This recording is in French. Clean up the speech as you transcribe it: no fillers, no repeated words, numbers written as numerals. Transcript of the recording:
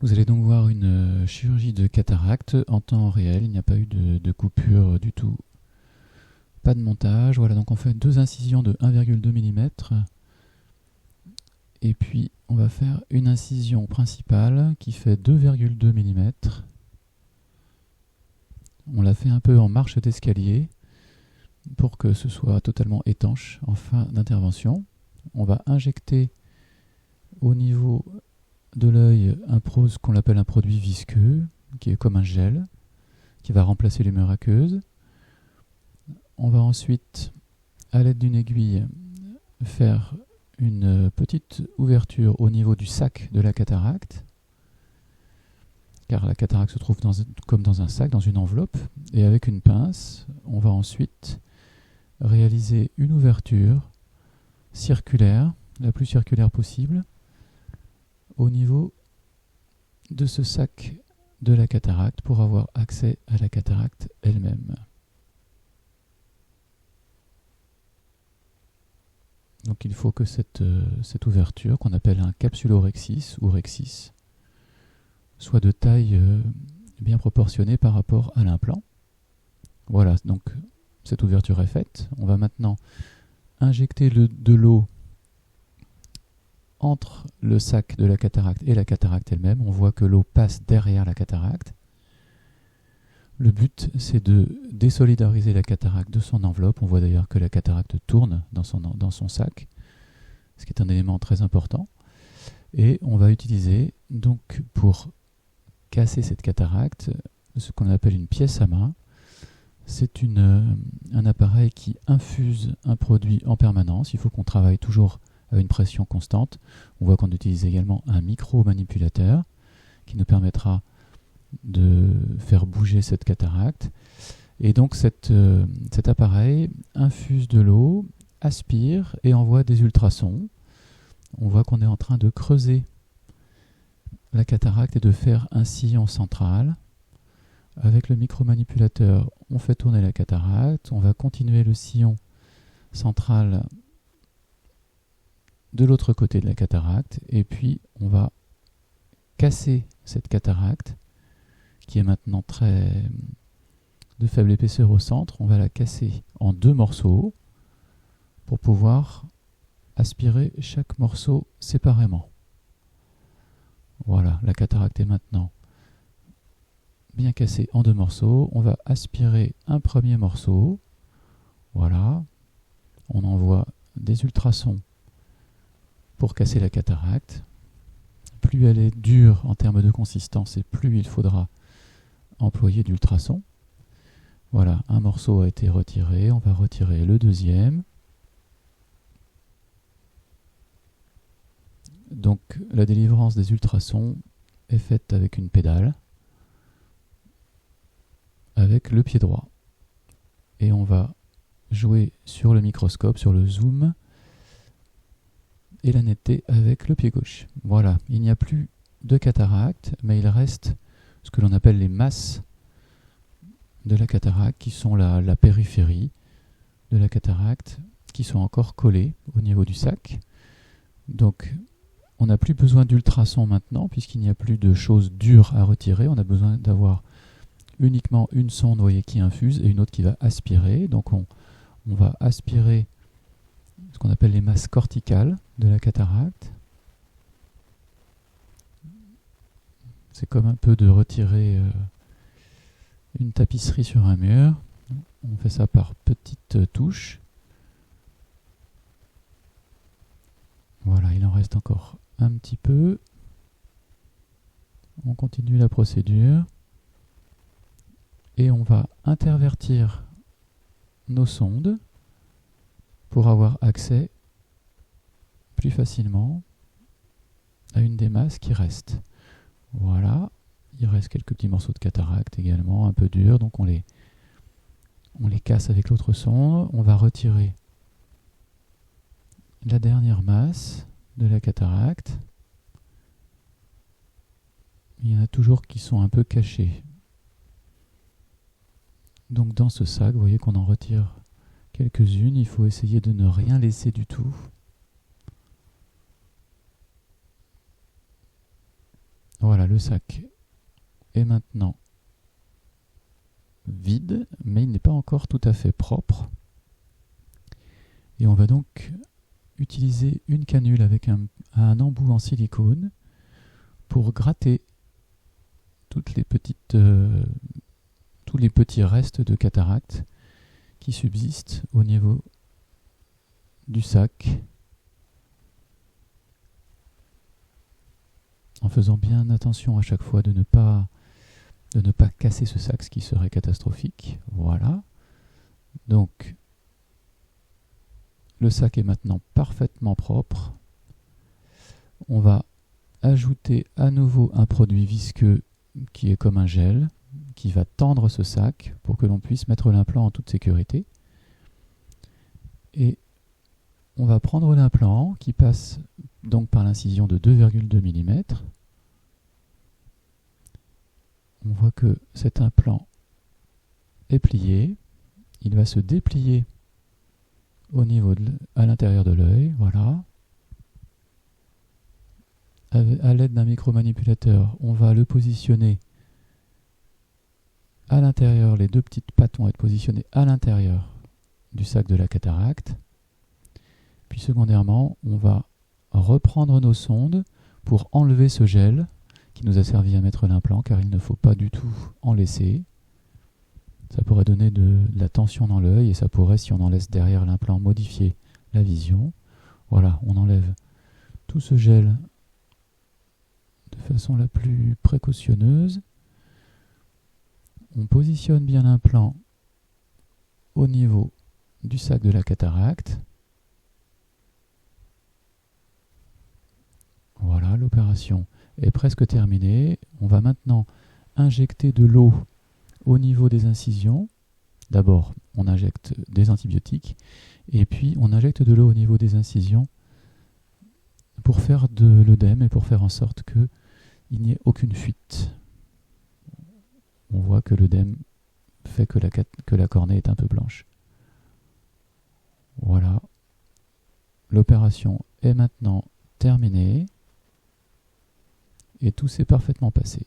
Vous allez donc voir une chirurgie de cataracte en temps réel. Il n'y a pas eu de coupure du tout. Pas de montage. Voilà, donc on fait deux incisions de 1,2 mm. Et puis on va faire une incision principale qui fait 2,2 mm. On la fait un peu en marche d'escalier pour que ce soit totalement étanche en fin d'intervention. On va injecter au niveau de l'œil ce qu'on appelle un produit visqueux, qui est comme un gel, qui va remplacer l'humeur aqueuse. On va ensuite, à l'aide d'une aiguille, faire une petite ouverture au niveau du sac de la cataracte, car la cataracte se trouve comme dans un sac, dans une enveloppe, et avec une pince, on va ensuite réaliser une ouverture circulaire, la plus circulaire possible, au niveau de ce sac de la cataracte pour avoir accès à la cataracte elle-même. Donc il faut que cette ouverture, qu'on appelle un capsulorhexis ou rhexis, soit de taille bien proportionnée par rapport à l'implant. Voilà, donc cette ouverture est faite. On va maintenant injecter de l'eau entre le sac de la cataracte et la cataracte elle-même. On voit que l'eau passe derrière la cataracte. Le but, c'est de désolidariser la cataracte de son enveloppe. On voit d'ailleurs que la cataracte tourne dans son sac, ce qui est un élément très important. Et on va utiliser, donc, pour casser cette cataracte, ce qu'on appelle une pièce à main. C'est un appareil qui infuse un produit en permanence. Il faut qu'on travaille toujours à une pression constante. On voit qu'on utilise également un micro-manipulateur qui nous permettra de faire bouger cette cataracte. Et donc cet appareil infuse de l'eau, aspire et envoie des ultrasons. On voit qu'on est en train de creuser la cataracte et de faire un sillon central. Avec le micromanipulateur, on fait tourner la cataracte, on va continuer le sillon central de l'autre côté de la cataracte, et puis on va casser cette cataracte, qui est maintenant de faible épaisseur au centre. On va la casser en deux morceaux pour pouvoir aspirer chaque morceau séparément. Voilà, la cataracte est maintenant bien cassée en deux morceaux. On va aspirer un premier morceau. Voilà. On envoie des ultrasons pour casser la cataracte. Plus elle est dure en termes de consistance et plus il faudra employer d'ultrasons. Voilà, un morceau a été retiré. On va retirer le deuxième. Donc la délivrance des ultrasons est faite avec une pédale, avec le pied droit. Et on va jouer sur le microscope, sur le zoom et la netteté avec le pied gauche. Voilà, il n'y a plus de cataracte, mais il reste ce que l'on appelle les masses de la cataracte, qui sont la périphérie de la cataracte, qui sont encore collées au niveau du sac. Donc on n'a plus besoin d'ultrasons maintenant, puisqu'il n'y a plus de choses dures à retirer. On a besoin d'avoir uniquement une sonde, vous voyez, qui infuse et une autre qui va aspirer. Donc on va aspirer ce qu'on appelle les masses corticales de la cataracte. C'est comme un peu de retirer une tapisserie sur un mur. On fait ça par petites touches. Voilà, il en reste encore un petit peu. On continue la procédure. Et on va intervertir nos sondes pour avoir accès plus facilement à une des masses qui reste. Voilà, il reste quelques petits morceaux de cataracte également, un peu durs, donc on les casse avec l'autre sonde. On va retirer la dernière masse de la cataracte. Il y en a toujours qui sont un peu cachés. Donc dans ce sac, vous voyez qu'on en retire quelques-unes. Il faut essayer de ne rien laisser du tout. Voilà, le sac est maintenant vide, mais il n'est pas encore tout à fait propre. Et on va donc utiliser une canule avec un embout en silicone pour gratter tous les petits restes de cataracte qui subsistent au niveau du sac, en faisant bien attention à chaque fois de ne pas casser ce sac, ce qui serait catastrophique. Voilà. Donc, le sac est maintenant parfaitement propre. On va ajouter à nouveau un produit visqueux qui est comme un gel, qui va tendre ce sac pour que l'on puisse mettre l'implant en toute sécurité. Et on va prendre l'implant qui passe donc par l'incision de 2,2 mm. On voit que cet implant est plié. Il va se déplier à l'intérieur de l'œil. Voilà. À l'aide d'un micromanipulateur, on va le positionner à l'intérieur. Les deux petites pattes vont être positionnées à l'intérieur du sac de la cataracte. Puis secondairement, on va reprendre nos sondes pour enlever ce gel qui nous a servi à mettre l'implant, car il ne faut pas du tout en laisser. Ça pourrait donner de la tension dans l'œil et ça pourrait, si on en laisse derrière l'implant, modifier la vision. Voilà, on enlève tout ce gel de façon la plus précautionneuse. On positionne bien l'implant au niveau du sac de la cataracte. Voilà, l'opération est presque terminée. On va maintenant injecter de l'eau au niveau des incisions. D'abord, on injecte des antibiotiques et puis on injecte de l'eau au niveau des incisions pour faire de l'œdème et pour faire en sorte qu'il n'y ait aucune fuite. On voit que l'œdème fait que la cornée est un peu blanche. Voilà. L'opération est maintenant terminée et tout s'est parfaitement passé.